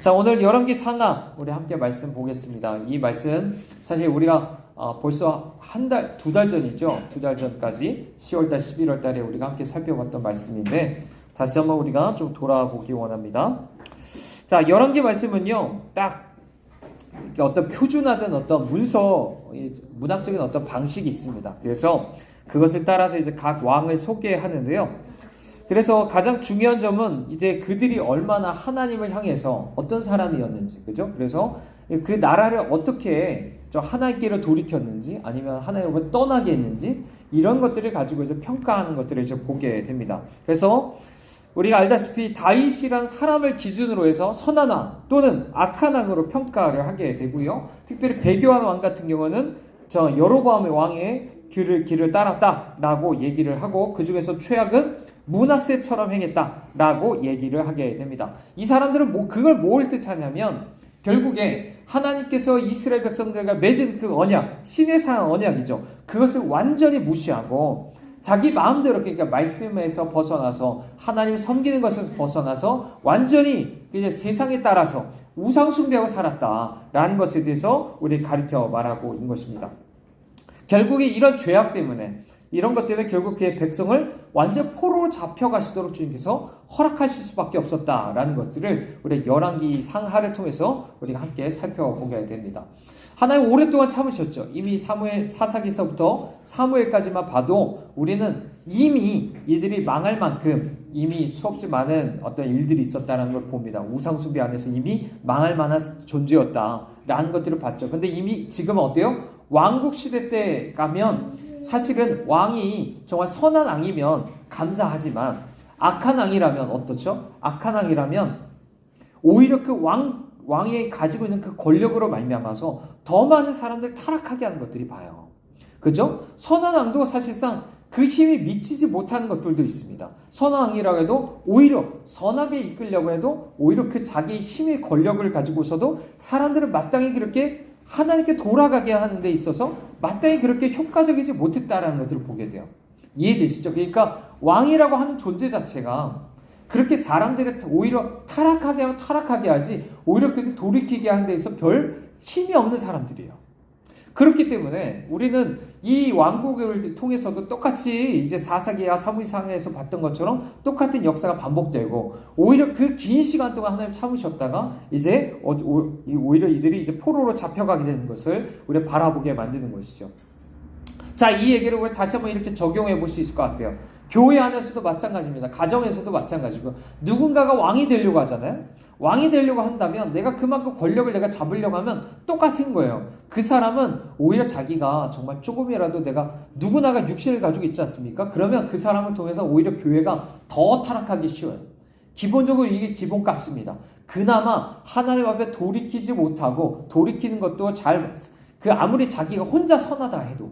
자, 오늘 열왕기 상하 우리 함께 말씀 보겠습니다. 이 말씀 사실 우리가 벌써 한 달, 두 달 전이죠. 두 달 전까지 10월달, 11월달에 우리가 함께 살펴봤던 말씀인데 다시 한번 우리가 좀 돌아보기 원합니다. 자, 열왕기 말씀은요, 딱 어떤 표준화된 어떤 문학적인 어떤 방식이 있습니다. 그래서 그것을 따라서 이제 각 왕을 소개하는데요. 그래서 가장 중요한 점은 이제 그들이 얼마나 하나님을 향해서 어떤 사람이었는지, 그죠? 그래서 그 나라를 어떻게 하나님께로 돌이켰는지, 아니면 하나님을 떠나게 했는지, 이런 것들을 가지고 이제 평가하는 것들을 이제 보게 됩니다. 그래서 우리가 알다시피 다윗이란 사람을 기준으로 해서 선한 왕 또는 악한 왕으로 평가를 하게 되고요. 특별히 베교한 왕 같은 경우는 여로보암의 왕의 길을 따랐다라고 얘기를 하고, 그 중에서 최악은 므낫세처럼 행했다라고 얘기를 하게 됩니다. 이 사람들은 그걸 뭘 뜻하냐면 결국에 하나님께서 이스라엘 백성들과 맺은 그 언약, 신의 산 언약이죠. 그것을 완전히 무시하고 자기 마음대로, 그러니까 말씀에서 벗어나서 하나님 섬기는 것에서 벗어나서 완전히 이제 세상에 따라서 우상 숭배하고 살았다라는 것에 대해서 우리 가르쳐 말하고 있는 것입니다. 결국에 이런 죄악 때문에, 이런 것 때문에 결국 그의 백성을 완전 포로로 잡혀가시도록 주님께서 허락하실 수밖에 없었다라는 것들을 우리 열왕기 상하를 통해서 우리가 함께 살펴보게 됩니다. 하나님 오랫동안 참으셨죠. 이미 사사기서부터 사무엘까지만 봐도 우리는 이미 이들이 망할 만큼 이미 수없이 많은 어떤 일들이 있었다는 걸 봅니다. 우상숭배 안에서 이미 망할 만한 존재였다라는 것들을 봤죠. 근데 이미 지금은 어때요? 왕국 시대 때 가면 사실은 왕이 정말 선한 왕이면 감사하지만 악한 왕이라면 어떻죠? 악한 왕이라면 오히려 그 왕이 가지고 있는 그 권력으로 말미암아서 더 많은 사람들 타락하게 하는 것들이 봐요. 그죠? 선한 왕도 사실상 그 힘이 미치지 못하는 것들도 있습니다. 선한 왕이라고 해도 오히려 선하게 이끌려고 해도 오히려 그 자기의 힘의 권력을 가지고서도 사람들을 마땅히 그렇게 하나님께 돌아가게 하는 데 있어서 마땅히 그렇게 효과적이지 못했다라는 것들을 보게 돼요. 이해되시죠? 그러니까 왕이라고 하는 존재 자체가 그렇게 사람들을 오히려 타락하게 하면 타락하게 하지, 오히려 그들 돌이키게 하는 데 있어서 별 힘이 없는 사람들이에요. 그렇기 때문에 우리는 이 왕국을 통해서도 똑같이 이제 사사기와 사무엘상에서 봤던 것처럼 똑같은 역사가 반복되고, 오히려 그 긴 시간 동안 하나님 참으셨다가 이제 오히려 이들이 이제 포로로 잡혀가게 되는 것을 우리가 바라보게 만드는 것이죠. 자, 이 얘기를 우리 다시 한번 이렇게 적용해 볼 수 있을 것 같아요. 교회 안에서도 마찬가지입니다. 가정에서도 마찬가지고, 누군가가 왕이 되려고 하잖아요. 왕이 되려고 한다면 내가 그만큼 권력을 내가 잡으려고 하면 똑같은 거예요. 그 사람은 오히려 자기가 정말 조금이라도 누구나가 육신을 가지고 있지 않습니까? 그러면 그 사람을 통해서 오히려 교회가 더 타락하기 쉬워요. 기본적으로 이게 기본값입니다. 그나마 하나님 앞에 돌이키지 못하고, 돌이키는 것도 아무리 자기가 혼자 선하다 해도,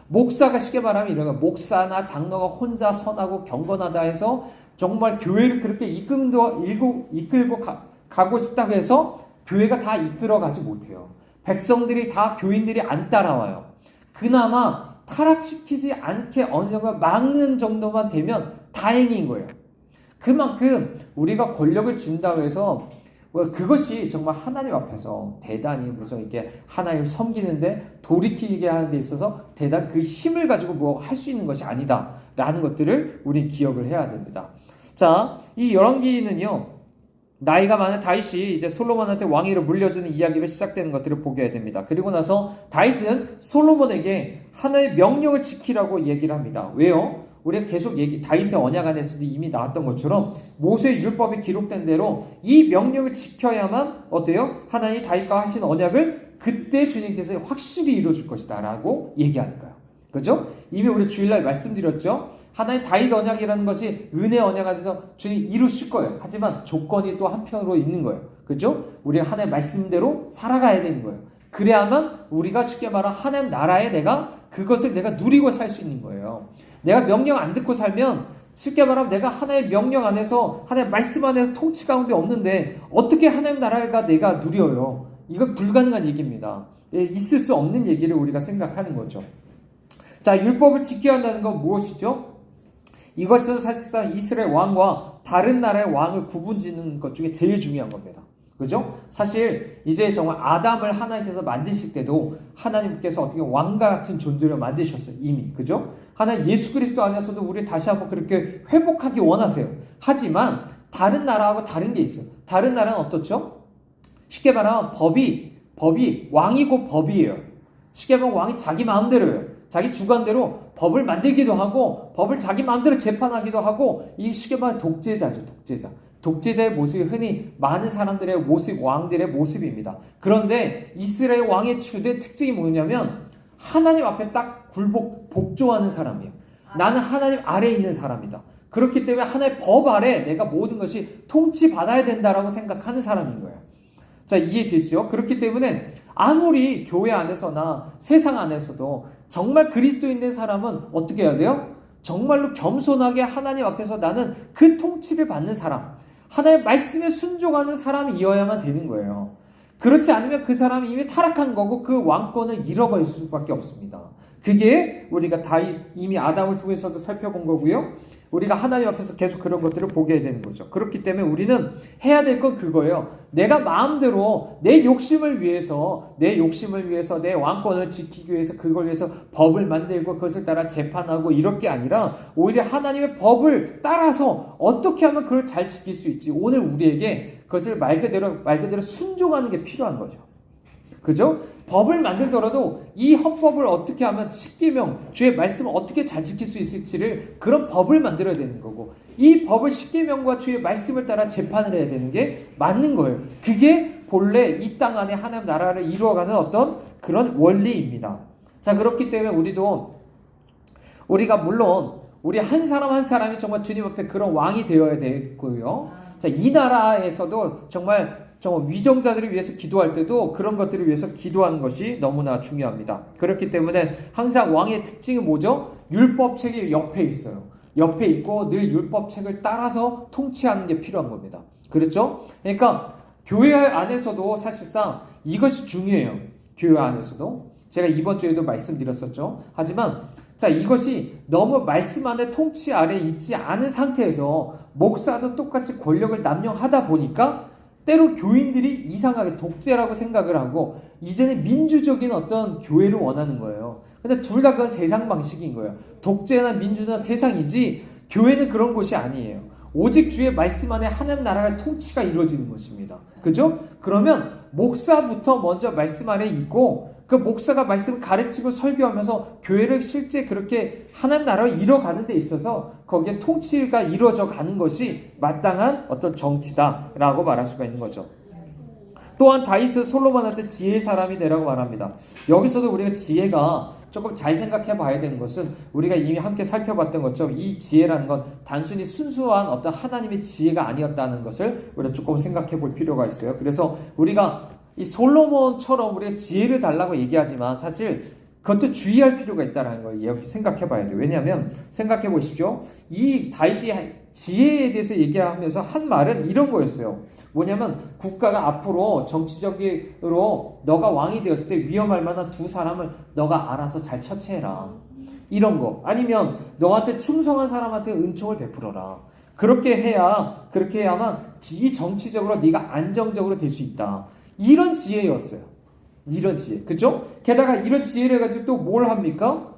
목사가 쉽게 말하면 이런 거, 목사나 장로가 혼자 선하고 경건하다 해서 정말 교회를 그렇게 이끌고 가고 싶다고 해서 교회가 다 이끌어가지 못해요. 백성들이 다 교인들이 안 따라와요. 그나마 타락시키지 않게 어느 정도 막는 정도만 되면 다행인 거예요. 그만큼 우리가 권력을 준다고 해서 그것이 정말 하나님 앞에서 대단히 무슨 이렇게 하나님 섬기는데 돌이키게 하는 데 있어서 대단 그 힘을 가지고 뭐 할 수 있는 것이 아니다라는 것들을 우리 기억을 해야 됩니다. 자, 이 열왕기는요, 나이가 많은 다윗이 이제 솔로몬한테 왕위를 물려주는 이야기로 시작되는 것들을 보게 됩니다. 그리고 나서 다윗은 솔로몬에게 하나의 명령을 지키라고 얘기를 합니다. 왜요? 우리가 계속 다윗의 언약 안에서도 이미 나왔던 것처럼 모세의 율법에 기록된 대로 이 명령을 지켜야만 어때요? 하나님이 다윗과 하신 언약을 그때 주님께서 확실히 이루어줄 것이다 라고 얘기하니까요. 그죠? 이미 우리 주일날 말씀드렸죠? 하나님 다윗 언약이라는 것이 은혜 언약 안에서 주님 이루실 거예요. 하지만 조건이 또 한편으로 있는 거예요. 그죠? 우리가 하나님 말씀대로 살아가야 되는 거예요. 그래야만 우리가 쉽게 말하면 하나님 나라에 그것을 내가 누리고 살 수 있는 거예요. 내가 명령 안 듣고 살면 쉽게 말하면 내가 하나님의 명령 안에서, 하나님의 말씀 안에서 통치 가운데 없는데 어떻게 하나님 나라가 내가 누려요? 이건 불가능한 얘기입니다. 있을 수 없는 얘기를 우리가 생각하는 거죠. 자, 율법을 지켜야 한다는 건 무엇이죠? 이것은 사실상 이스라엘 왕과 다른 나라의 왕을 구분짓는 것 중에 제일 중요한 겁니다. 그죠? 사실 이제 정말 아담을 하나님께서 만드실 때도 하나님께서 어떻게 왕과 같은 존재를 만드셨어요. 이미. 그죠? 하나님 예수 그리스도 안에서도 우리 다시 한번 그렇게 회복하기 원하세요. 하지만 다른 나라하고 다른 게 있어요. 다른 나라는 어떻죠? 쉽게 말하면 법이 왕이고 법이에요. 쉽게 말하면 왕이 자기 마음대로예요. 자기 주관대로 법을 만들기도 하고 법을 자기 마음대로 재판하기도 하고 이게 쉽게 말하면 독재자죠. 독재자의 모습이 흔히 많은 사람들의 모습, 왕들의 모습입니다. 그런데 이스라엘 왕의 주된 특징이 뭐냐면 하나님 앞에 딱 복종하는 사람이에요. 나는 하나님 아래에 있는 사람이다. 그렇기 때문에 하나의 법 아래 내가 모든 것이 통치받아야 된다라고 생각하는 사람인 거예요. 자, 이해되시죠? 그렇기 때문에 아무리 교회 안에서나 세상 안에서도 정말 그리스도인된 사람은 어떻게 해야 돼요? 정말로 겸손하게 하나님 앞에서 나는 그 통치를 받는 사람, 하나님의 말씀에 순종하는 사람이어야만 되는 거예요. 그렇지 않으면 그 사람이 이미 타락한 거고 그 왕권을 잃어버릴 수밖에 없습니다. 그게 우리가 이미 아담을 통해서도 살펴본 거고요. 우리가 하나님 앞에서 계속 그런 것들을 보게 되는 거죠. 그렇기 때문에 우리는 해야 될 건 그거예요. 내가 마음대로 내 욕심을 위해서 내 왕권을 지키기 위해서 그걸 위해서 법을 만들고 그것을 따라 재판하고 이럴 게 아니라 오히려 하나님의 법을 따라서 어떻게 하면 그걸 잘 지킬 수 있지. 오늘 우리에게 그것을 말 그대로 순종하는 게 필요한 거죠. 그죠? 법을 만들더라도 이 헌법을 어떻게 하면 십계명, 주의 말씀을 어떻게 잘 지킬 수 있을지를 그런 법을 만들어야 되는 거고 이 법을 십계명과 주의 말씀을 따라 재판을 해야 되는 게 맞는 거예요. 그게 본래 이 땅 안에 하나님 나라를 이루어가는 어떤 그런 원리입니다. 자, 그렇기 때문에 우리가 물론 우리 한 사람 한 사람이 정말 주님 앞에 그런 왕이 되어야 되고요. 자, 이 나라에서도 정말 위정자들을 위해서 기도할 때도 그런 것들을 위해서 기도하는 것이 너무나 중요합니다. 그렇기 때문에 항상 왕의 특징이 뭐죠? 율법책이 옆에 있어요. 옆에 있고 늘 율법책을 따라서 통치하는 게 필요한 겁니다. 그렇죠? 그러니까 교회 안에서도 사실상 이것이 중요해요. 교회 안에서도. 제가 이번 주에도 말씀드렸었죠. 하지만 자, 이것이 너무 말씀 안에 통치 아래 있지 않은 상태에서 목사도 똑같이 권력을 남용하다 보니까 때로 교인들이 이상하게 독재라고 생각을 하고 이제는 민주적인 어떤 교회를 원하는 거예요. 근데 둘 다 그건 세상 방식인 거예요. 독재나 민주나 세상이지 교회는 그런 곳이 아니에요. 오직 주의 말씀 안에 하나님 나라의 통치가 이루어지는 것입니다. 그죠? 그러면 목사부터 먼저 말씀 안에 있고 그 목사가 말씀을 가르치고 설교하면서 교회를 실제 그렇게 하나님 나라를 이뤄가는 데 있어서 거기에 통치가 이루어져 가는 것이 마땅한 어떤 정치다라고 말할 수가 있는 거죠. 또한 다윗은 솔로몬한테 지혜의 사람이 되라고 말합니다. 여기서도 우리가 지혜가 조금 잘 생각해 봐야 되는 것은 우리가 이미 함께 살펴봤던 것처럼 이 지혜라는 건 단순히 순수한 어떤 하나님의 지혜가 아니었다는 것을 우리가 조금 생각해 볼 필요가 있어요. 그래서 우리가 이 솔로몬처럼 우리가 지혜를 달라고 얘기하지만 사실 그것도 주의할 필요가 있다는 걸 생각해 봐야 돼요. 왜냐하면 생각해 보십시오. 이 다윗이 지혜에 대해서 얘기하면서 한 말은 이런 거였어요. 뭐냐면 국가가 앞으로 정치적으로 너가 왕이 되었을 때 위험할 만한 두 사람을 너가 알아서 잘 처치해라. 이런 거. 아니면 너한테 충성한 사람한테 은총을 베풀어라. 그렇게 해야만 이 정치적으로 네가 안정적으로 될 수 있다. 이런 지혜였어요. 이런 지혜. 그죠? 게다가 이런 지혜를 가지고 또 뭘 합니까?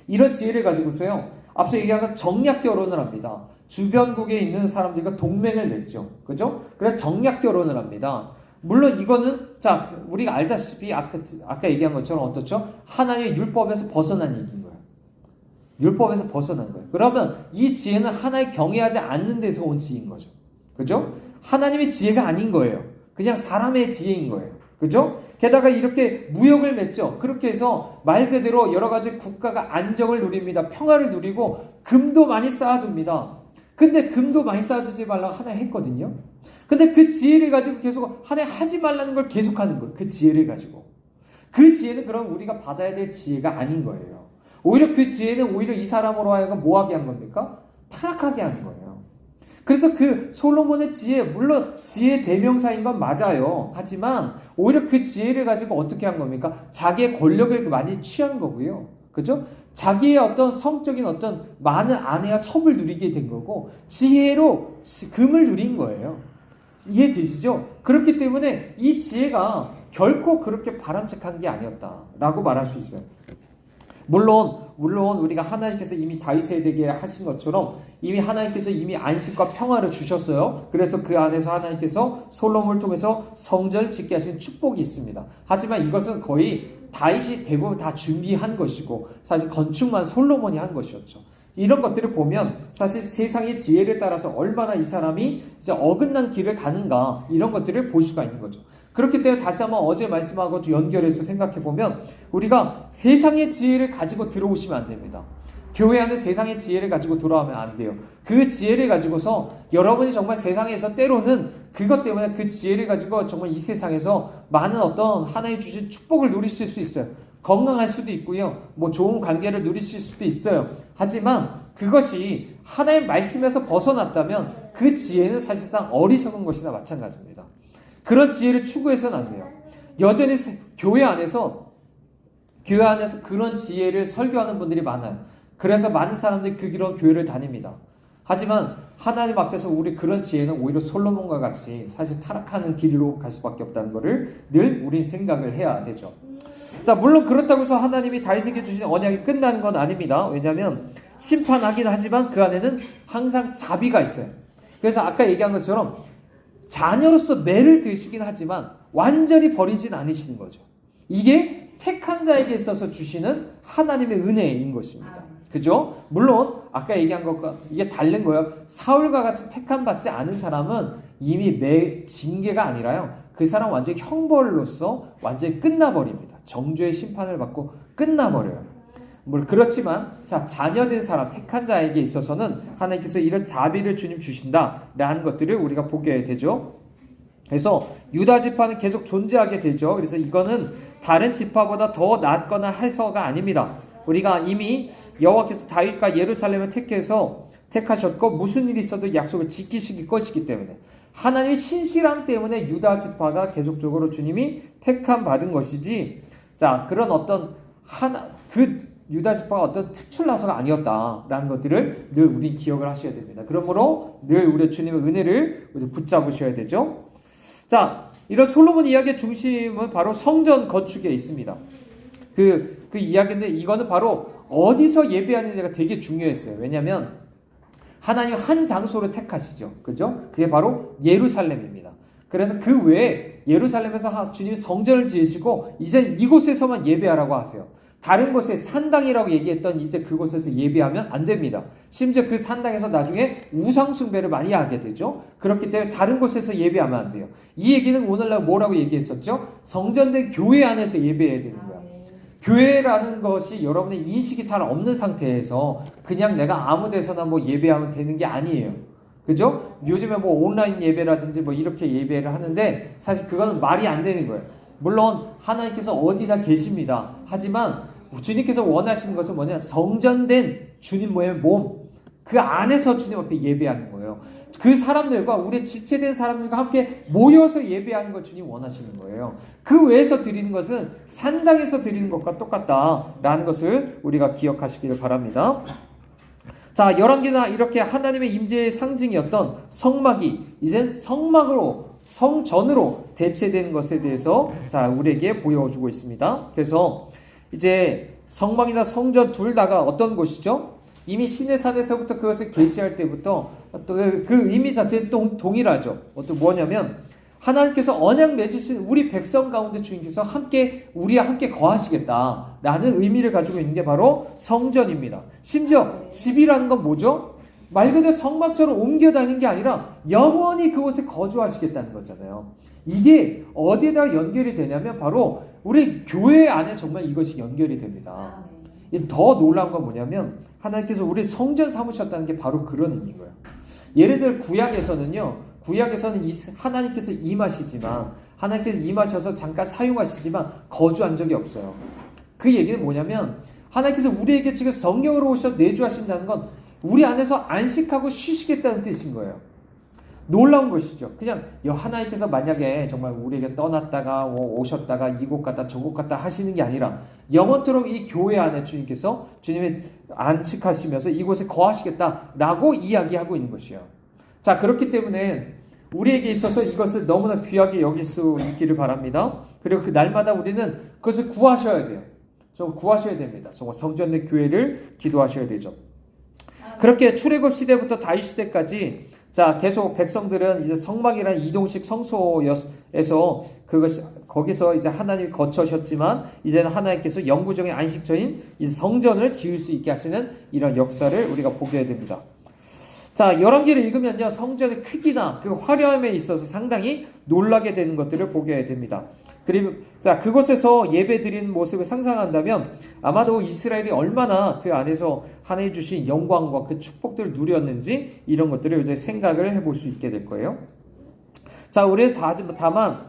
이런 지혜를 가지고서요. 앞서 얘기한 정략 결혼을 합니다. 주변국에 있는 사람들과 동맹을 맺죠. 그죠? 그래서 정략 결혼을 합니다. 물론 이거는 자, 우리가 알다시피 아까 얘기한 것처럼 어떻죠? 하나님의 율법에서 벗어난 얘기인 거예요. 율법에서 벗어난 거예요. 그러면 이 지혜는 하나님 경외하지 않는 데서 온 지혜인 거죠. 그죠? 하나님의 지혜가 아닌 거예요. 그냥 사람의 지혜인 거예요. 그죠? 게다가 이렇게 무역을 맺죠. 그렇게 해서 말 그대로 여러 가지 국가가 안정을 누립니다. 평화를 누리고 금도 많이 쌓아둡니다. 근데 금도 많이 쌓아두지 말라고 하나님 했거든요. 근데 그 지혜를 가지고 계속 하나님 하지 말라는 걸 계속하는 거예요. 그 지혜를 가지고. 그 지혜는 그럼 우리가 받아야 될 지혜가 아닌 거예요. 오히려 그 지혜는 오히려 이 사람으로 하여금 뭐하게 한 겁니까? 타락하게 하는 거예요. 그래서 그 솔로몬의 지혜, 물론 지혜 대명사인 건 맞아요. 하지만 오히려 그 지혜를 가지고 어떻게 한 겁니까? 자기의 권력을 많이 취한 거고요. 그죠? 자기의 어떤 성적인 어떤 많은 아내와 첩을 누리게 된 거고 지혜로 금을 누린 거예요. 이해되시죠? 그렇기 때문에 이 지혜가 결코 그렇게 바람직한 게 아니었다라고 말할 수 있어요. 물론 우리가 하나님께서 이미 다윗에 대게 하신 것처럼 이미 하나님께서 이미 안식과 평화를 주셨어요. 그래서 그 안에서 하나님께서 솔로몬을 통해서 성전을 짓게 하신 축복이 있습니다. 하지만 이것은 거의 다윗이 대부분 다 준비한 것이고 사실 건축만 솔로몬이 한 것이었죠. 이런 것들을 보면 사실 세상의 지혜를 따라서 얼마나 이 사람이 이제 어긋난 길을 가는가 이런 것들을 볼 수가 있는 거죠. 그렇기 때문에 다시 한번 어제 말씀하고 연결해서 생각해 보면 우리가 세상의 지혜를 가지고 들어오시면 안 됩니다. 교회 안에 세상의 지혜를 가지고 돌아오면 안 돼요. 그 지혜를 가지고서 여러분이 정말 세상에서 때로는 그것 때문에 그 지혜를 가지고 정말 이 세상에서 많은 어떤 하나님 주신 축복을 누리실 수 있어요. 건강할 수도 있고요. 뭐 좋은 관계를 누리실 수도 있어요. 하지만 그것이 하나님 말씀에서 벗어났다면 그 지혜는 사실상 어리석은 것이나 마찬가지입니다. 그런 지혜를 추구해서는 안 돼요. 여전히 교회 안에서 그런 지혜를 설교하는 분들이 많아요. 그래서 많은 사람들이 그 길로 교회를 다닙니다. 하지만 하나님 앞에서 우리 그런 지혜는 오히려 솔로몬과 같이 사실 타락하는 길로 갈 수밖에 없다는 것을 늘 우린 생각을 해야 되죠. 자, 물론 그렇다고 해서 하나님이 다윗에게 주신 언약이 끝나는 건 아닙니다. 왜냐하면 심판하긴 하지만 그 안에는 항상 자비가 있어요. 그래서 아까 얘기한 것처럼 자녀로서 매를 드시긴 하지만 완전히 버리진 않으시는 거죠. 이게 택한 자에게 있어서 주시는 하나님의 은혜인 것입니다. 그죠? 물론 아까 얘기한 것과 이게 다른 거예요. 사울과 같이 택함 받지 않은 사람은 이미 징계가 아니라요. 그 사람 완전히 형벌로서 완전히 끝나버립니다. 정죄의 심판을 받고 끝나버려요. 물론 그렇지만 자녀된 사람, 택한 자에게 있어서는 하나님께서 이런 자비를 주님 주신다라는 것들을 우리가 보게 되죠. 그래서 유다 지파는 계속 존재하게 되죠. 그래서 이거는 다른 지파보다 더 낫거나 해서가 아닙니다. 우리가 이미 여호와께서 다윗과 예루살렘을 택하셨고 무슨 일이 있어도 약속을 지키실 것이기 때문에 하나님의 신실함 때문에 유다 지파가 계속적으로 주님이 택함 받은 것이지 그런 어떤 유다 지파가 어떤 특출나서가 아니었다라는 것들을 늘 우리 기억을 하셔야 됩니다. 그러므로 늘 우리 주님의 은혜를 붙잡으셔야 되죠. 이런 솔로몬 이야기의 중심은 바로 성전 건축에 있습니다. 그 이야기인데 이거는 바로 어디서 예배하는지가 되게 중요했어요. 왜냐하면 하나님 한 장소를 택하시죠. 그죠? 그게 바로 예루살렘입니다. 그래서 그 외에 예루살렘에서 주님이 성전을 지으시고 이제 이곳에서만 예배하라고 하세요. 다른 곳에 산당이라고 얘기했던 이제 그곳에서 예배하면 안 됩니다. 심지어 그 산당에서 나중에 우상숭배를 많이 하게 되죠. 그렇기 때문에 다른 곳에서 예배하면 안 돼요. 이 얘기는 오늘날 뭐라고 얘기했었죠? 성전된 교회 안에서 예배해야 되는 거야. 교회라는 것이 여러분의 인식이 잘 없는 상태에서 그냥 내가 아무 데서나 뭐 예배하면 되는 게 아니에요. 그죠? 요즘에 뭐 온라인 예배라든지 뭐 이렇게 예배를 하는데 사실 그거는 말이 안 되는 거예요. 물론 하나님께서 어디나 계십니다. 하지만 주님께서 원하시는 것은 뭐냐? 성전된 주님의 몸, 그 안에서 주님 앞에 예배하는 거예요. 그 사람들과 우리 지체된 사람들과 함께 모여서 예배하는 걸 주님 원하시는 거예요. 그 외에서 드리는 것은 산당에서 드리는 것과 똑같다라는 것을 우리가 기억하시기를 바랍니다. 열왕기나 이렇게 하나님의 임재의 상징이었던 성막이 이젠 성전으로 대체되는 것에 대해서 우리에게 보여주고 있습니다. 그래서 이제 성막이나 성전 둘 다가 어떤 곳이죠? 이미 시내산에서부터 그것을 계시할 때부터 그 의미 자체는 동일하죠. 뭐냐면 하나님께서 언약 맺으신 우리 백성 가운데 주님께서 우리와 함께 거하시겠다라는 의미를 가지고 있는 게 바로 성전입니다. 심지어 집이라는 건 뭐죠? 말 그대로 성막처럼 옮겨 다니는 게 아니라 영원히 그곳에 거주하시겠다는 거잖아요. 이게 어디에다 연결이 되냐면 바로 우리 교회 안에 정말 이것이 연결이 됩니다. 더 놀라운 건 뭐냐면 하나님께서 우리 성전 삼으셨다는 게 바로 그런 의미인 거예요. 예를 들어 구약에서는 하나님께서 임하시지만 하나님께서 임하셔서 잠깐 사용하시지만 거주한 적이 없어요. 그 얘기는 뭐냐면 하나님께서 우리에게 지금 성령으로 오셔서 내주하신다는 건 우리 안에서 안식하고 쉬시겠다는 뜻인 거예요. 놀라운 것이죠. 그냥 하나님께서 만약에 정말 우리에게 떠났다가 오셨다가 이곳 갔다 저곳 갔다 하시는 게 아니라 영원토록 이 교회 안에 주님이 안식하시면서 이곳에 거하시겠다라고 이야기하고 있는 것이에요. 그렇기 때문에 우리에게 있어서 이것을 너무나 귀하게 여길 수 있기를 바랍니다. 그리고 그 날마다 우리는 그것을 구하셔야 돼요. 좀 구하셔야 됩니다. 정말 성전 내 교회를 기도하셔야 되죠. 그렇게 출애굽 시대부터 다윗 시대까지 자 계속 백성들은 이제 성막이라는 이동식 성소에서 거기서 이제 하나님이 거처셨지만 이제는 하나님께서 영구적인 안식처인 이 성전을 지을 수 있게 하시는 이런 역사를 우리가 보게 됩니다. 자, 열왕기를 읽으면요, 성전의 크기나 그 화려함에 있어서 상당히 놀라게 되는 것들을 보게 됩니다. 그리고 자, 그곳에서 예배 드리는 모습을 상상한다면 아마도 이스라엘이 얼마나 그 안에서 하나님 주신 영광과 그 축복들을 누렸는지 이런 것들을 이제 생각을 해볼 수 있게 될 거예요. 자, 우리는 다만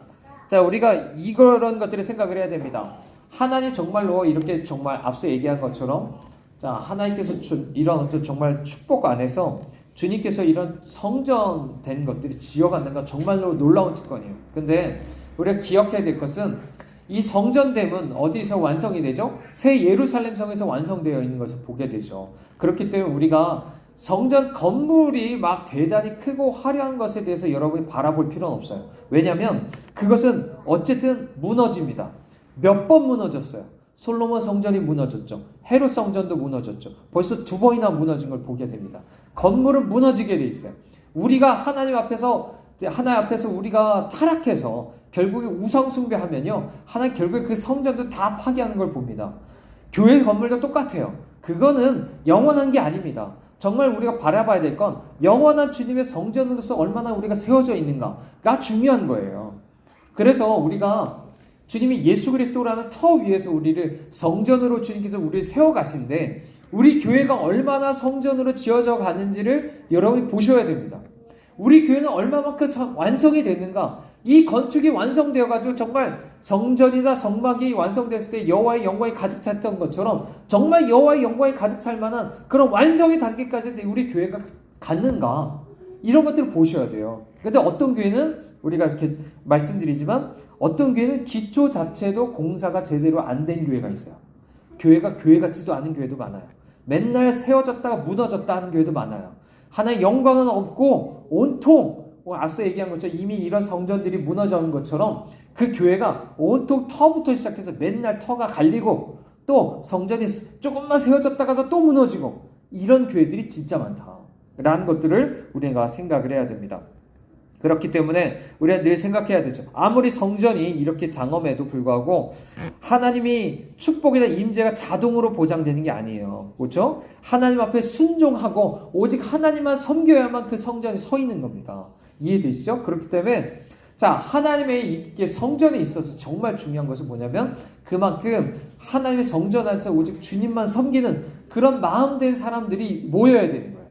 자, 우리가 이런 것들을 생각을 해야 됩니다. 하나님 정말로 이렇게 정말 앞서 얘기한 것처럼 자, 하나님께서 준 이런 어떤 정말 축복 안에서 주님께서 이런 성전된 것들이 지어간다는 건 정말로 놀라운 특권이에요. 근데 우리가 기억해야 될 것은 이 성전됨은 어디서 완성이 되죠? 새 예루살렘 성에서 완성되어 있는 것을 보게 되죠. 그렇기 때문에 우리가 성전 건물이 막 대단히 크고 화려한 것에 대해서 여러분이 바라볼 필요는 없어요. 왜냐하면 그것은 어쨌든 무너집니다. 몇 번 무너졌어요. 솔로몬 성전이 무너졌죠. 헤롯 성전도 무너졌죠. 벌써 2번이나 무너진 걸 보게 됩니다. 건물은 무너지게 돼 있어요. 우리가 하나님 앞에서 우리가 타락해서 결국에 우상 숭배하면요, 하나님 결국에 그 성전도 다 파괴하는 걸 봅니다. 교회 건물도 똑같아요. 그거는 영원한 게 아닙니다. 정말 우리가 바라봐야 될 건 영원한 주님의 성전으로서 얼마나 우리가 세워져 있는가가 중요한 거예요. 그래서 우리가 주님이 예수 그리스도라는 터 위에서 우리를 성전으로 주님께서 우리를 세워가신데 우리 교회가 얼마나 성전으로 지어져 가는지를 여러분이 보셔야 됩니다. 우리 교회는 얼마만큼 완성이 됐는가? 이 건축이 완성되어가지고 정말 성전이나 성막이 완성됐을 때 여호와의 영광이 가득 찼던 것처럼 정말 여호와의 영광이 가득 찰 만한 그런 완성의 단계까지 우리 교회가 갔는가? 이런 것들을 보셔야 돼요. 근데 어떤 교회는 우리가 이렇게 말씀드리지만 어떤 교회는 기초 자체도 공사가 제대로 안 된 교회가 있어요. 교회가 교회 같지도 않은 교회도 많아요. 맨날 세워졌다가 무너졌다 하는 교회도 많아요. 하나의 영광은 없고 온통 앞서 얘기한 것처럼 이미 이런 성전들이 무너져는 것처럼 그 교회가 온통 터부터 시작해서 맨날 터가 갈리고 또 성전이 조금만 세워졌다가도 또 무너지고 이런 교회들이 진짜 많다라는 것들을 우리가 생각을 해야 됩니다. 그렇기 때문에 우리가 늘 생각해야 되죠. 아무리 성전이 이렇게 장엄해도 불구하고 하나님이 축복이나 임재가 자동으로 보장되는 게 아니에요. 그렇죠? 하나님 앞에 순종하고 오직 하나님만 섬겨야만 그 성전이 서 있는 겁니다. 이해되시죠? 그렇기 때문에 자, 하나님의 이게 성전에 있어서 정말 중요한 것은 뭐냐면 그만큼 하나님의 성전 안에서 오직 주님만 섬기는 그런 마음된 사람들이 모여야 되는 거예요.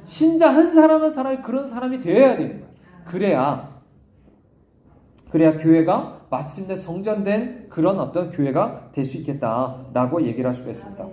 신자 한 사람 한 사람이 그런 사람이 되어야 되는 거예요. 그래야 교회가 마침내 성전된 그런 어떤 교회가 될 수 있겠다라고 얘기를 할 수가 있습니다.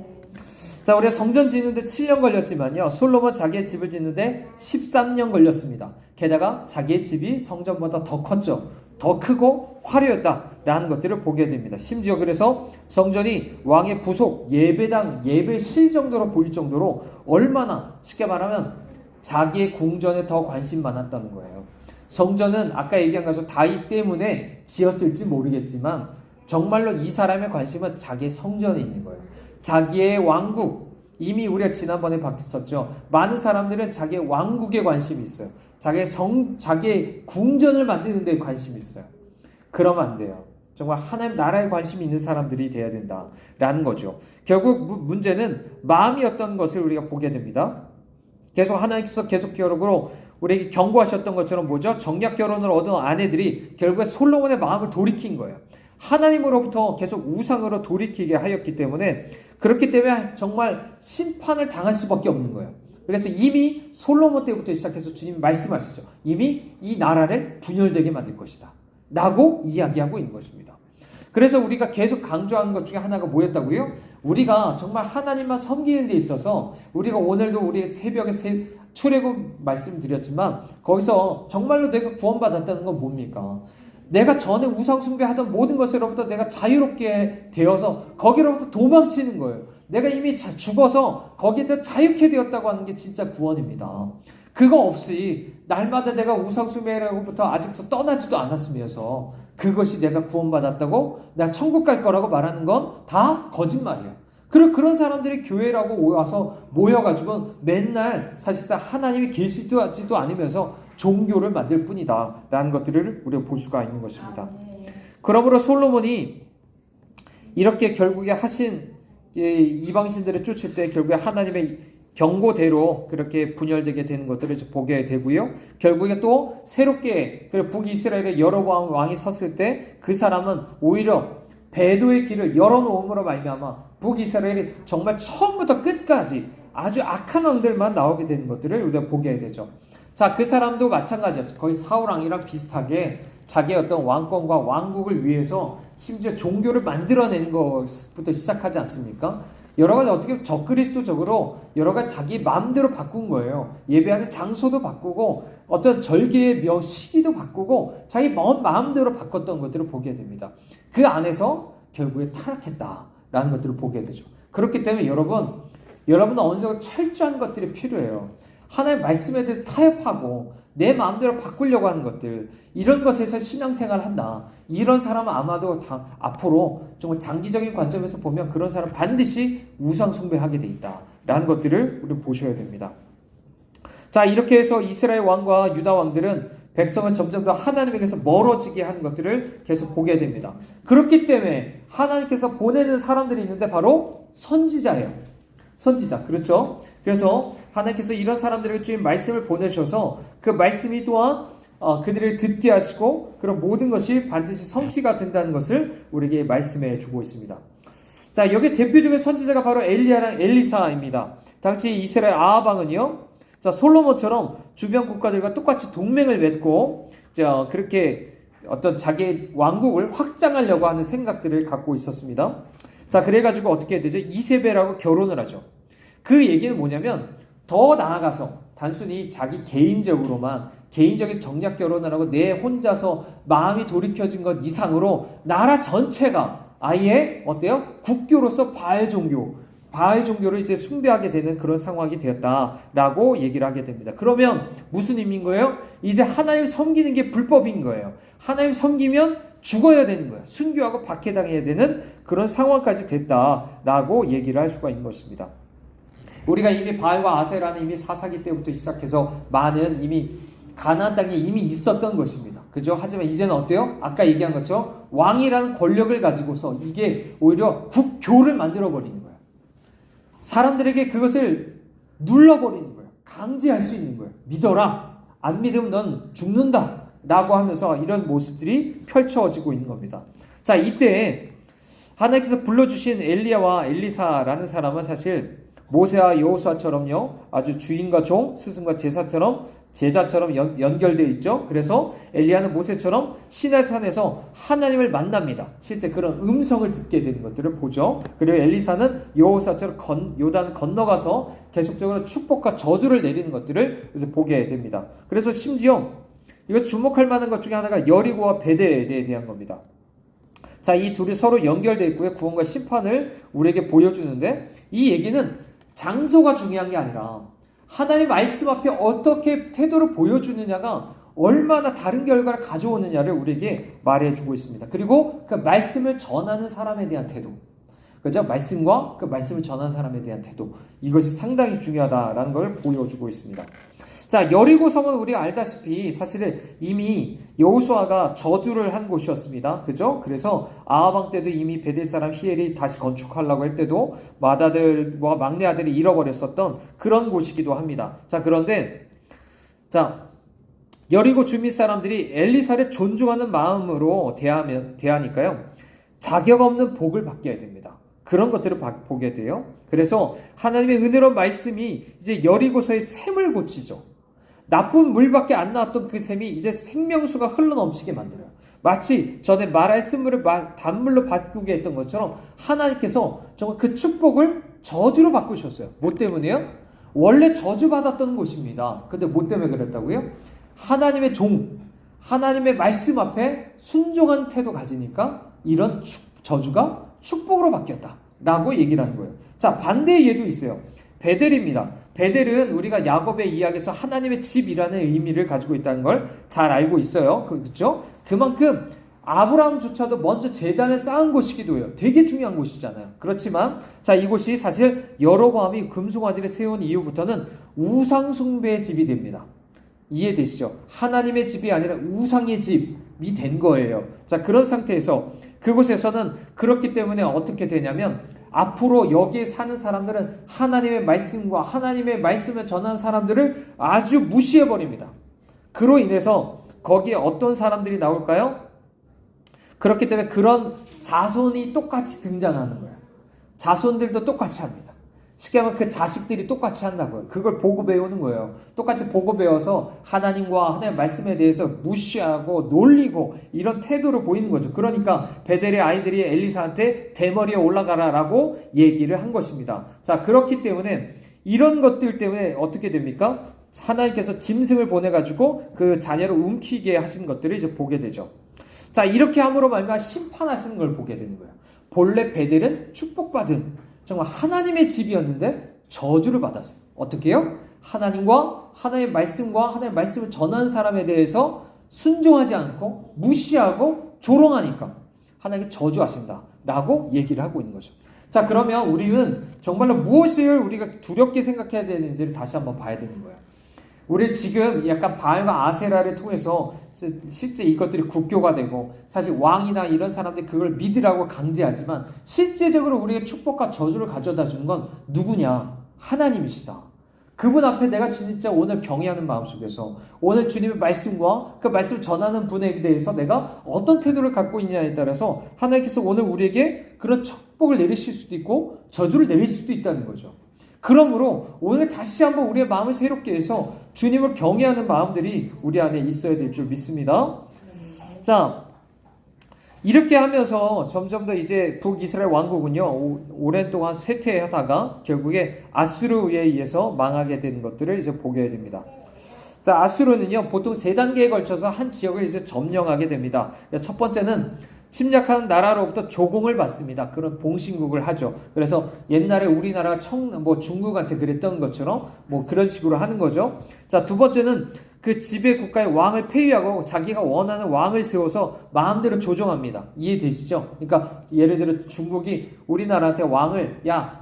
자, 우리가 성전 짓는데 7년 걸렸지만요, 솔로몬 자기의 집을 짓는데 13년 걸렸습니다. 게다가 자기의 집이 성전보다 더 컸죠. 더 크고 화려했다라는 것들을 보게 됩니다. 심지어 그래서 성전이 왕의 부속 예배당 예배실 정도로 보일 정도로 얼마나 쉽게 말하면 자기의 궁전에 더 관심 많았다는 거예요. 성전은 아까 얘기한 것처럼 다윗 때문에 지었을지 모르겠지만 정말로 이 사람의 관심은 자기의 성전에 있는 거예요. 자기의 왕국, 이미 우리가 지난번에 봤었죠. 많은 사람들은 자기의 왕국에 관심이 있어요. 자기의 궁전을 만드는 데 관심이 있어요. 그러면 안 돼요. 정말 하나님 나라에 관심이 있는 사람들이 돼야 된다라는 거죠. 결국 문제는 마음이었던 것을 우리가 보게 됩니다. 계속 하나님께서 계속 결국으로 우리에게 경고하셨던 것처럼 뭐죠? 정략 결혼을 얻은 아내들이 결국에 솔로몬의 마음을 돌이킨 거예요. 하나님으로부터 계속 우상으로 돌이키게 하였기 때문에 그렇기 때문에 정말 심판을 당할 수밖에 없는 거예요. 그래서 이미 솔로몬 때부터 시작해서 주님이 말씀하시죠. 이미 이 나라를 분열되게 만들 것이다 라고 이야기하고 있는 것입니다. 그래서 우리가 계속 강조하는 것 중에 하나가 뭐였다고요? 우리가 정말 하나님만 섬기는 데 있어서 우리가 오늘도 우리 새벽에 출애굽 말씀드렸지만 거기서 정말로 내가 구원받았다는 건 뭡니까? 내가 전에 우상 숭배하던 모든 것으로부터 내가 자유롭게 되어서 거기로부터 도망치는 거예요. 내가 이미 죽어서 거기에 자유케 되었다고 하는 게 진짜 구원입니다. 그거 없이 날마다 내가 우상숭배라고부터 아직도 떠나지도 않았으면서 그것이 내가 구원받았다고 내가 천국 갈 거라고 말하는 건 다 거짓말이야. 그리고 그런 사람들이 교회라고 와서 모여가지고 맨날 사실상 하나님이 계시지도 않으면서 종교를 만들 뿐이다 라는 것들을 우리가 볼 수가 있는 것입니다. 그러므로 솔로몬이 이렇게 결국에 하신 이방신들을 쫓을 때 결국에 하나님의 경고대로 그렇게 분열되게 되는 것들을 보게 되고요. 결국에 또 새롭게 북이스라엘의 여로보암 왕이 섰을 때 그 사람은 오히려 배도의 길을 열어놓음으로 말미암아 북이스라엘이 정말 처음부터 끝까지 아주 악한 왕들만 나오게 되는 것들을 우리가 보게 되죠. 자, 그 사람도 마찬가지였죠. 거의 사울 왕이랑 비슷하게 자기의 어떤 왕권과 왕국을 위해서 심지어 종교를 만들어낸 것부터 시작하지 않습니까? 여러 가지 어떻게 적그리스도적으로 여러 가지 자기 마음대로 바꾼 거예요. 예배하는 장소도 바꾸고 어떤 절기의 시기도 바꾸고 자기 마음대로 바꿨던 것들을 보게 됩니다. 그 안에서 결국에 타락했다라는 것들을 보게 되죠. 그렇기 때문에 여러분은 어느 정도 철저한 것들이 필요해요. 하나님의 말씀에 대해서 타협하고 내 마음대로 바꾸려고 하는 것들, 이런 것에서 신앙생활을 한다. 이런 사람은 아마도 앞으로 정말 장기적인 관점에서 보면 그런 사람 반드시 우상숭배하게 돼 있다라는 것들을 우리 보셔야 됩니다. 자, 이렇게 해서 이스라엘 왕과 유다 왕들은 백성은 점점 더 하나님에게서 멀어지게 하는 것들을 계속 보게 됩니다. 그렇기 때문에 하나님께서 보내는 사람들이 있는데 바로 선지자예요. 선지자. 그렇죠? 그래서 하나님께서 이런 사람들에게 주인 말씀을 보내셔서 그 말씀이 또한 그들을 듣게 하시고 그런 모든 것이 반드시 성취가 된다는 것을 우리에게 말씀해 주고 있습니다. 자, 여기 대표적인 선지자가 바로 엘리야랑 엘리사입니다. 당시 이스라엘 아합 왕은요, 자, 솔로몬처럼 주변 국가들과 똑같이 동맹을 맺고 그렇게 어떤 자기의 왕국을 확장하려고 하는 생각들을 갖고 있었습니다. 자, 그래가지고 어떻게 되죠? 이세벨하고 결혼을 하죠. 그 얘기는 뭐냐면 더 나아가서 단순히 자기 개인적인 정략 결혼을 하고 내 혼자서 마음이 돌이켜진 것 이상으로 나라 전체가 아예 어때요? 국교로서 바알 종교를 이제 숭배하게 되는 그런 상황이 되었다라고 얘기를 하게 됩니다. 그러면 무슨 의미인 거예요? 이제 하나님 섬기는 게 불법인 거예요. 하나님 섬기면 죽어야 되는 거예요. 순교하고 박해당해야 되는 그런 상황까지 됐다라고 얘기를 할 수가 있는 것입니다. 우리가 이미 바알과 아세라는 이미 사사기 때부터 시작해서 많은 이미 가나안 땅에 이미 있었던 것입니다. 그죠? 하지만 이제는 어때요? 아까 얘기한 것처럼 왕이라는 권력을 가지고서 이게 오히려 국교를 만들어버리는 거예요. 사람들에게 그것을 눌러버리는 거예요. 강제할 수 있는 거예요. 믿어라. 안 믿으면 넌 죽는다. 라고 하면서 이런 모습들이 펼쳐지고 있는 겁니다. 자, 이때 하나님께서 불러주신 엘리야와 엘리사라는 사람은 사실 모세와 여호수아처럼요, 아주 주인과 종, 스승과 제자처럼 연결되어 있죠. 그래서 엘리야는 모세처럼 시내산에서 하나님을 만납니다. 실제 그런 음성을 듣게 되는 것들을 보죠. 그리고 엘리사는 여호수아처럼 요단을 건너가서 계속적으로 축복과 저주를 내리는 것들을 보게 됩니다. 그래서 심지어 이거 주목할 만한 것 중에 하나가 여리고와 베델에 대한 겁니다. 자, 이 둘이 서로 연결되어 있고요. 구원과 심판을 우리에게 보여주는데 이 얘기는 장소가 중요한 게 아니라 하나님의 말씀 앞에 어떻게 태도를 보여주느냐가 얼마나 다른 결과를 가져오느냐를 우리에게 말해주고 있습니다. 그리고 그 말씀을 전하는 사람에 대한 태도, 그죠? 말씀과 그 말씀을 전하는 사람에 대한 태도, 이것이 상당히 중요하다라는 걸 보여주고 있습니다. 자, 여리고 성은 우리가 알다시피 사실은 이미 여호수아가 저주를 한 곳이었습니다. 그죠? 그래서 아합 왕 때도 이미 베델 사람 히엘이 다시 건축하려고 할 때도 맏아들과 막내 아들이 잃어버렸었던 그런 곳이기도 합니다. 자, 그런데 여리고 주민 사람들이 엘리사를 존중하는 마음으로 대하니까요, 자격 없는 복을 받게 됩니다. 그런 것들을 보게 돼요. 그래서 하나님의 은혜로운 말씀이 이제 여리고서의 샘을 고치죠. 나쁜 물밖에 안 나왔던 그 샘이 이제 생명수가 흘러넘치게 만들어요. 마치 전에 말할 쓴물을 단물로 바꾸게 했던 것처럼 하나님께서 정말 그 축복을 저주로 바꾸셨어요. 뭐 때문에요? 원래 저주받았던 곳입니다. 근데 뭐 때문에 그랬다고요? 하나님의 하나님의 말씀 앞에 순종한 태도 가지니까 이런 저주가 축복으로 바뀌었다라고 얘기를 하는 거예요. 자, 반대의 예도 있어요. 베델입니다. 베델은 우리가 야곱의 이야기에서 하나님의 집이라는 의미를 가지고 있다는 걸 잘 알고 있어요. 그렇죠? 그만큼 아브라함조차도 먼저 제단을 쌓은 곳이기도 해요. 되게 중요한 곳이잖아요. 그렇지만 자, 이곳이 사실 여로보암이 금송아지를 세운 이후부터는 우상숭배의 집이 됩니다. 이해되시죠? 하나님의 집이 아니라 우상의 집이 된 거예요. 자, 그런 상태에서 그곳에서는 그렇기 때문에 어떻게 되냐면 앞으로 여기에 사는 사람들은 하나님의 말씀과 하나님의 말씀을 전하는 사람들을 아주 무시해버립니다. 그로 인해서 거기에 어떤 사람들이 나올까요? 그렇기 때문에 그런 자손이 똑같이 등장하는 거예요. 자손들도 똑같이 합니다. 쉽게 하면 그 자식들이 똑같이 한다고요. 그걸 보고 배우는 거예요. 똑같이 보고 배워서 하나님과 하나님의 말씀에 대해서 무시하고 놀리고 이런 태도를 보이는 거죠. 그러니까 베델의 아이들이 엘리사한테 대머리에 올라가라라고 얘기를 한 것입니다. 자, 그렇기 때문에 이런 것들 때문에 어떻게 됩니까? 하나님께서 짐승을 보내가지고 그 자녀를 움키게 하신 것들을 이제 보게 되죠. 자, 이렇게 함으로 말미암아 심판하시는 걸 보게 되는 거예요. 본래 베델은 축복받은 정말 하나님의 집이었는데 저주를 받았어요. 어떻게 해요? 하나님과 하나님의 말씀과 하나님의 말씀을 전하는 사람에 대해서 순종하지 않고 무시하고 조롱하니까 하나님께 저주하신다라고 얘기를 하고 있는 거죠. 자, 그러면 우리는 정말로 무엇을 우리가 두렵게 생각해야 되는지를 다시 한번 봐야 되는 거예요. 우리 지금 약간 바알과 아세라를 통해서 실제 이것들이 국교가 되고 사실 왕이나 이런 사람들이 그걸 믿으라고 강제하지만 실제적으로 우리에게 축복과 저주를 가져다 주는 건 누구냐? 하나님이시다. 그분 앞에 내가 진짜 오늘 경외하는 마음속에서 오늘 주님의 말씀과 그 말씀을 전하는 분에 대해서 내가 어떤 태도를 갖고 있냐에 따라서 하나님께서 오늘 우리에게 그런 축복을 내리실 수도 있고 저주를 내릴 수도 있다는 거죠. 그러므로 오늘 다시 한번 우리의 마음을 새롭게 해서 주님을 경외하는 마음들이 우리 안에 있어야 될 줄 믿습니다. 자, 이렇게 하면서 점점 더 이제 북이스라엘 왕국은요, 오랜 동안 쇠퇴하다가 결국에 아수르에 의해서 망하게 되는 것들을 이제 보게 됩니다. 자, 아수르는요, 보통 세 단계에 걸쳐서 한 지역을 이제 점령하게 됩니다. 첫 번째는 침략하는 나라로부터 조공을 받습니다. 그런 봉신국을 하죠. 그래서 옛날에 우리나라가 중국한테 그랬던 것처럼 그런 식으로 하는 거죠. 자, 두 번째는 그 지배 국가의 왕을 폐위하고 자기가 원하는 왕을 세워서 마음대로 조종합니다. 이해되시죠? 그러니까 예를 들어 중국이 우리나라한테 왕을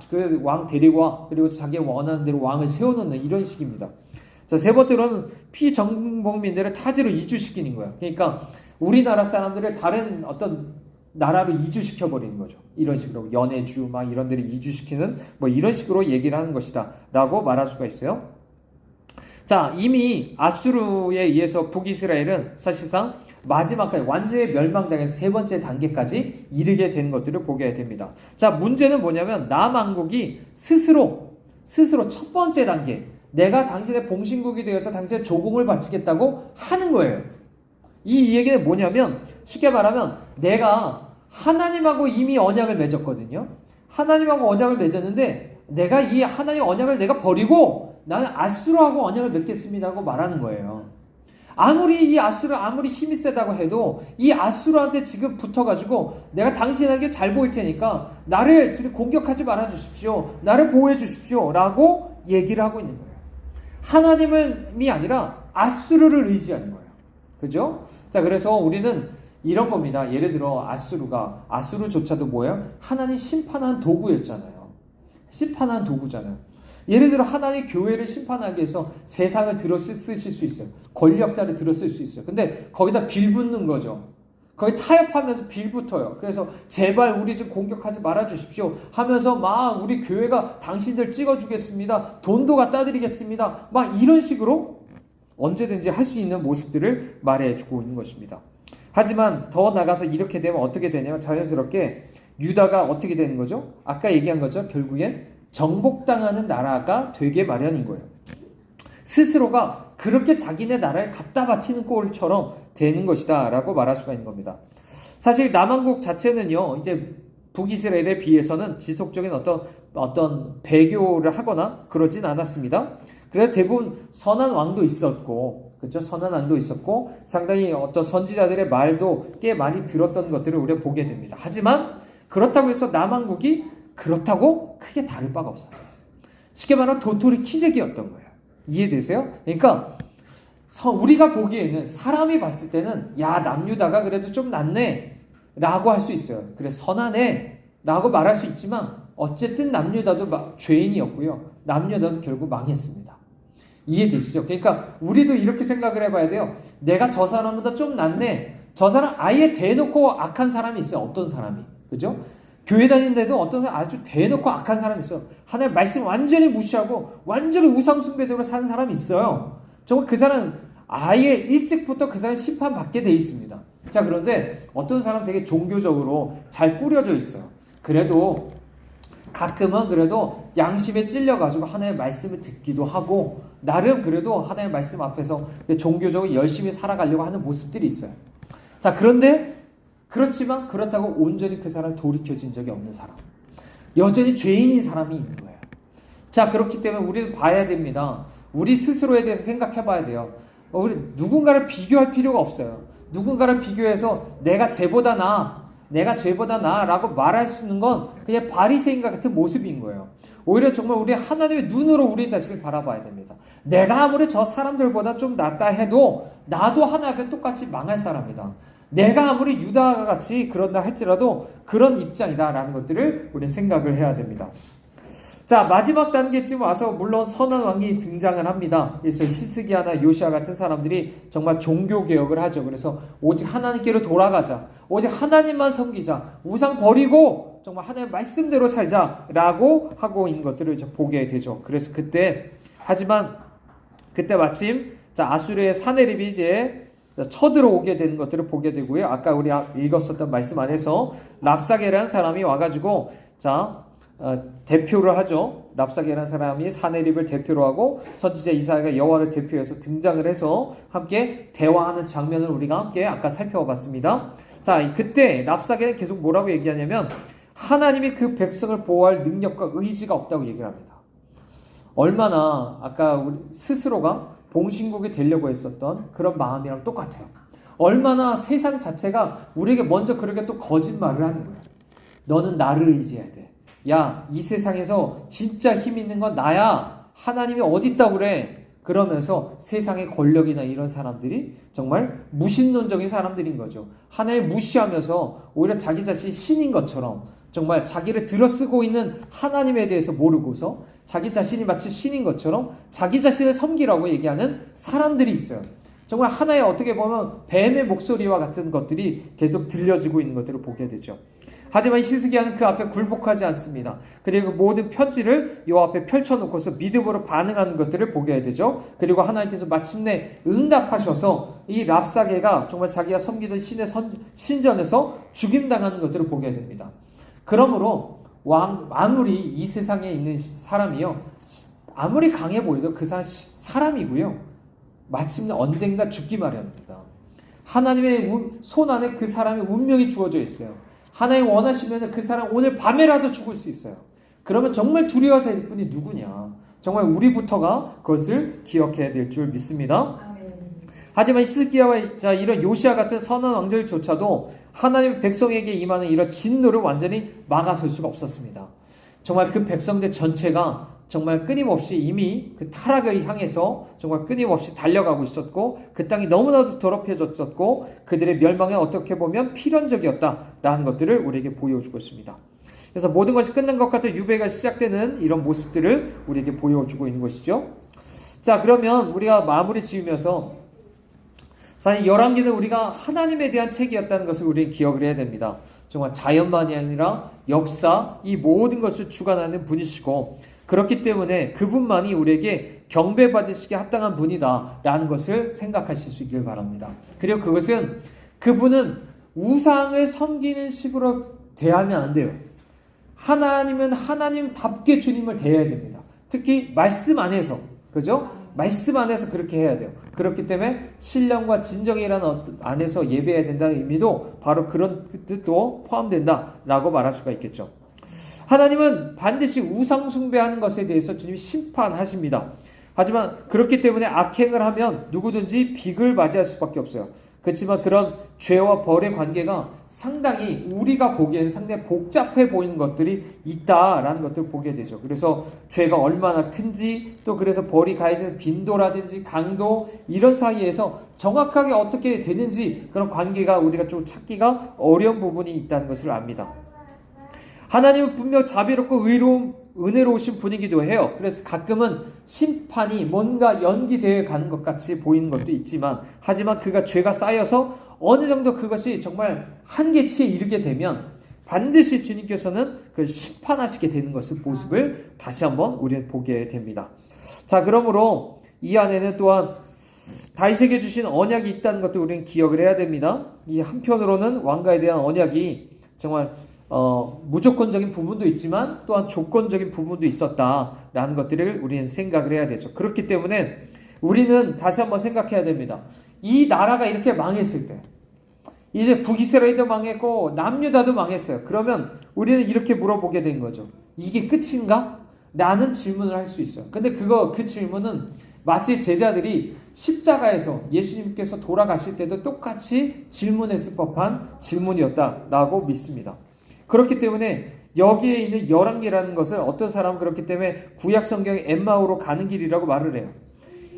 그 왕 데리고 와. 그리고 자기 원하는 대로 왕을 세워놓는 이런 식입니다. 자, 세 번째로는 피정복민들을 타지로 이주시키는 거예요. 그러니까 우리나라 사람들을 다른 어떤 나라로 이주시켜버리는 거죠. 이런 식으로 연해주 이런 데를 이주시키는 이런 식으로 얘기를 하는 것이다 라고 말할 수가 있어요. 자, 이미 아수르에 의해서 북이스라엘은 사실상 마지막까지 완전히 멸망당해서 세 번째 단계까지 이르게 된 것들을 보게 됩니다. 자, 문제는 뭐냐면 남왕국이 스스로 첫 번째 단계 내가 당신의 봉신국이 되어서 당신의 조공을 바치겠다고 하는 거예요. 이 얘기는 뭐냐면 쉽게 말하면 내가 하나님하고 이미 언약을 맺었거든요. 하나님하고 언약을 맺었는데 내가 이 하나님 언약을 내가 버리고 나는 아수르하고 언약을 맺겠습니다 하고 말하는 거예요. 아무리 이 아수르 아무리 힘이 세다고 해도 이 아수르한테 지금 붙어가지고 내가 당신에게 잘 보일 테니까 나를 지금 공격하지 말아 주십시오. 나를 보호해 주십시오 라고 얘기를 하고 있는 거예요. 하나님이 아니라 아수르를 의지하는 거예요. 그죠? 자, 그래서 우리는 이런 겁니다. 예를 들어 아수르조차도 뭐예요? 하나님 심판한 도구였잖아요. 심판한 도구잖아요. 예를 들어 하나님 교회를 심판하기 위해서 세상을 들어 쓰실 수 있어요. 권력자를 들어 쓸 수 있어요. 근데 거기다 빌붙는 거죠. 거기 타협하면서 빌붙어요. 그래서 제발 우리 좀 공격하지 말아 주십시오 하면서 우리 교회가 당신들 찍어주겠습니다. 돈도 갖다 드리겠습니다. 이런 식으로 언제든지 할 수 있는 모습들을 말해주고 있는 것입니다. 하지만 더 나가서 이렇게 되면 어떻게 되냐면 자연스럽게 유다가 어떻게 되는 거죠? 아까 얘기한 거죠. 결국엔 정복당하는 나라가 되게 마련인 거예요. 스스로가 그렇게 자기네 나라를 갖다 바치는 꼴처럼 되는 것이다 라고 말할 수가 있는 겁니다. 사실 남왕국 자체는요, 이제 북이스라엘에 비해서는 지속적인 어떤 배교를 하거나 그러진 않았습니다. 그래서 대부분 선한 왕도 있었고, 그렇죠? 선한 왕도 있었고, 상당히 어떤 선지자들의 말도 꽤 많이 들었던 것들을 우리가 보게 됩니다. 하지만 그렇다고 해서 남왕국이 그렇다고 크게 다를 바가 없었어요. 쉽게 말하면 도토리 키재기였던 거예요. 이해되세요? 그러니까 우리가 보기에는 사람이 봤을 때는 야 남유다가 그래도 좀 낫네 라고 할 수 있어요. 그래 선하네 라고 말할 수 있지만 어쨌든 남유다도 죄인이었고요. 남유다도 결국 망했습니다. 이해되시죠? 그러니까 우리도 이렇게 생각을 해봐야 돼요. 내가 저 사람보다 좀 낫네. 저 사람 아예 대놓고 악한 사람이 있어요. 어떤 사람이. 그죠? 교회 다니는데도 어떤 사람 아주 대놓고 악한 사람이 있어요. 하나님 말씀 완전히 무시하고 완전히 우상숭배적으로 사는 사람이 있어요. 정말 그 사람은 아예 일찍부터 그 사람 심판받게 돼 있습니다. 자, 그런데 어떤 사람 되게 종교적으로 잘 꾸려져 있어요. 그래도 가끔은 그래도 양심에 찔려가지고 하나님의 말씀을 듣기도 하고 나름 그래도 하나님의 말씀 앞에서 종교적으로 열심히 살아가려고 하는 모습들이 있어요. 자, 그런데 그렇지만 그렇다고 온전히 그 사람을 돌이켜진 적이 없는 사람, 여전히 죄인인 사람이 있는 거예요. 자, 그렇기 때문에 우리는 봐야 됩니다. 우리 스스로에 대해서 생각해 봐야 돼요. 우리 누군가를 비교할 필요가 없어요. 누군가를 비교해서 내가 쟤보다 나아 라고 말할 수 있는 건 그냥 바리새인과 같은 모습인 거예요. 오히려 정말 우리 하나님의 눈으로 우리 자신을 바라봐야 됩니다. 내가 아무리 저 사람들보다 좀 낫다 해도 나도 하나님과 똑같이 망할 사람이다. 내가 아무리 유다와 같이 그런다 할지라도 그런 입장이다라는 것들을 우리 생각을 해야 됩니다. 자, 마지막 단계쯤 와서 물론 선한 왕이 등장을 합니다. 그래서 히스기야나 요시야 같은 사람들이 정말 종교개혁을 하죠. 그래서 오직 하나님께로 돌아가자. 오직 하나님만 섬기자. 우상 버리고 정말 하나님의 말씀대로 살자라고 하고 있는 것들을 이제 보게 되죠. 그래서 하지만 그때 마침 아수르의 사네립이 이제 쳐들어오게 되는 것들을 보게 되고요. 아까 우리 읽었었던 말씀 안에서 랍사게라는 사람이 와가지고 대표를 하죠. 랍사게라는 사람이 사네립을 대표로 하고 선지자 이사야가 여호와를 대표해서 등장을 해서 함께 대화하는 장면을 우리가 함께 아까 살펴봤습니다. 자, 그때 랍사게는 계속 뭐라고 얘기하냐면 하나님이 그 백성을 보호할 능력과 의지가 없다고 얘기를 합니다. 얼마나 아까 우리 스스로가 봉신국이 되려고 했었던 그런 마음이랑 똑같아요. 얼마나 세상 자체가 우리에게 먼저 그렇게 또 거짓말을 하는 거예요. 너는 나를 의지해야 돼. 야, 이 세상에서 진짜 힘 있는 건 나야. 하나님이 어디 있다고 그래. 그러면서 세상의 권력이나 이런 사람들이 정말 무신론적인 사람들인 거죠. 하나님 무시하면서 오히려 자기 자신이 신인 것처럼 정말 자기를 들어쓰고 있는 하나님에 대해서 모르고서 자기 자신이 마치 신인 것처럼 자기 자신을 섬기라고 얘기하는 사람들이 있어요. 정말 하나의 어떻게 보면 뱀의 목소리와 같은 것들이 계속 들려지고 있는 것들을 보게 되죠. 하지만 히스기야는 그 앞에 굴복하지 않습니다. 그리고 모든 편지를 요 앞에 펼쳐놓고서 믿음으로 반응하는 것들을 보게 되죠. 그리고 하나님께서 마침내 응답하셔서 이 랍사게가 정말 자기가 섬기던 신의 신전에서 죽임당하는 것들을 보게 됩니다. 그러므로 아무리 이 세상에 있는 사람이요, 아무리 강해 보여도 그 사람이고요, 마침내 언젠가 죽기 마련입니다. 하나님의 손 안에 그 사람의 운명이 주어져 있어요. 하나님 원하시면 그 사람 오늘 밤에라도 죽을 수 있어야 그러면 정말 두려워야 될 분이 누구냐. 정말 우리부터가 그것을 기억해야 될 줄 믿습니다. 하지만 히스기야와 이런 요시야 같은 선한 왕들조차도 하나님의 백성에게 임하는 이런 진노를 완전히 막아설 수가 없었습니다. 정말 그 백성들 전체가 정말 끊임없이 이미 그 타락을 향해서 정말 끊임없이 달려가고 있었고 그 땅이 너무나도 더럽혀졌었고 그들의 멸망은 어떻게 보면 필연적이었다라는 것들을 우리에게 보여주고 있습니다. 그래서 모든 것이 끝난 것 같은 유배가 시작되는 이런 모습들을 우리에게 보여주고 있는 것이죠. 자, 그러면 우리가 마무리 지으면서 사실 열왕기는 우리가 하나님에 대한 책이었다는 것을 우리는 기억을 해야 됩니다. 정말 자연만이 아니라 역사, 이 모든 것을 주관하는 분이시고 그렇기 때문에 그분만이 우리에게 경배받으시기에 합당한 분이다라는 것을 생각하실 수 있길 바랍니다. 그리고 그분은 우상을 섬기는 식으로 대하면 안 돼요. 하나님은 하나님답게 주님을 대해야 됩니다. 특히 말씀 안에서, 그죠? 말씀 안에서 그렇게 해야 돼요. 그렇기 때문에 신령과 진정이라는 안에서 예배해야 된다는 의미도 바로 그런 뜻도 포함된다라고 말할 수가 있겠죠. 하나님은 반드시 우상 숭배하는 것에 대해서 주님이 심판하십니다. 하지만 그렇기 때문에 악행을 하면 누구든지 빅을 맞이할 수밖에 없어요. 그렇지만 그런 죄와 벌의 관계가 상당히 우리가 보기에는 상당히 복잡해 보이는 것들이 있다라는 것들을 보게 되죠. 그래서 죄가 얼마나 큰지, 또 그래서 벌이 가해지는 빈도라든지 강도, 이런 사이에서 정확하게 어떻게 되는지 그런 관계가 우리가 좀 찾기가 어려운 부분이 있다는 것을 압니다. 하나님은 분명 자비롭고 은혜로우신 분이기도 해요. 그래서 가끔은 심판이 뭔가 연기되어 가는 것 같이 보이는 것도 있지만, 하지만 그가 죄가 쌓여서 어느 정도 그것이 정말 한계치에 이르게 되면 반드시 주님께서는 그 심판하시게 되는 모습을 다시 한번 우리는 보게 됩니다. 자, 그러므로 이 안에는 또한 다윗에게 주신 언약이 있다는 것도 우리는 기억을 해야 됩니다. 이 한편으로는 왕가에 대한 언약이 정말 무조건적인 부분도 있지만 또한 조건적인 부분도 있었다라는 것들을 우리는 생각을 해야 되죠. 그렇기 때문에 우리는 다시 한번 생각해야 됩니다. 이 나라가 이렇게 망했을 때, 이제 북이스라엘도 망했고 남유다도 망했어요. 그러면 우리는 이렇게 물어보게 된 거죠. 이게 끝인가? 라는 질문을 할 수 있어요. 근데 그 질문은 마치 제자들이 십자가에서 예수님께서 돌아가실 때도 똑같이 질문했을 법한 질문이었다라고 믿습니다. 그렇기 때문에 여기에 있는 열왕기라는 것을 어떤 사람은 그렇기 때문에 구약 성경의 엠마오로 가는 길이라고 말을 해요.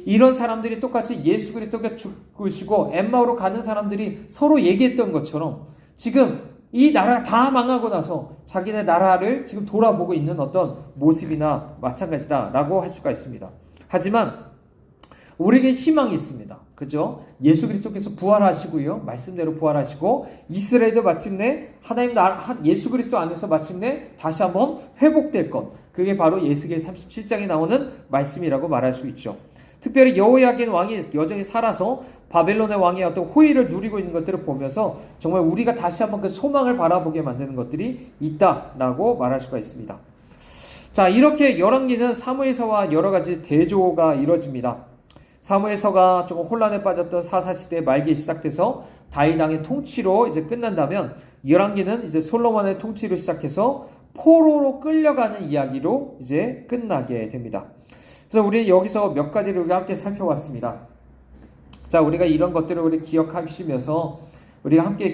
이런 사람들이 똑같이 예수 그리스도가 죽으시고 엠마오로 가는 사람들이 서로 얘기했던 것처럼 지금 이 나라가 다 망하고 나서 자기네 나라를 지금 돌아보고 있는 어떤 모습이나 마찬가지다라고 할 수가 있습니다. 하지만 우리에게 희망이 있습니다. 그죠? 예수 그리스도께서 부활하시고요. 말씀대로 부활하시고 이스라엘도 마침내 하나님 예수 그리스도 안에서 마침내 다시 한번 회복될 것. 그게 바로 예수기엘 37장에 나오는 말씀이라고 말할 수 있죠. 특별히 여호야긴 왕이 여전히 살아서 바벨론의 왕의 어떤 호의를 누리고 있는 것들을 보면서 정말 우리가 다시 한번 그 소망을 바라보게 만드는 것들이 있다라고 말할 수가 있습니다. 자, 이렇게 열왕기는 사무엘서와 여러 가지 대조가 이루어집니다. 사무엘서가 조금 혼란에 빠졌던 사사시대 말기에 시작돼서 다윗 왕의 통치로 이제 끝난다면, 열왕기는 이제 솔로몬의 통치로 시작해서 포로로 끌려가는 이야기로 이제 끝나게 됩니다. 그래서 우리는 여기서 몇 가지를 우리가 함께 살펴봤습니다. 자, 우리가 이런 것들을 우리 기억하시면서 우리가 함께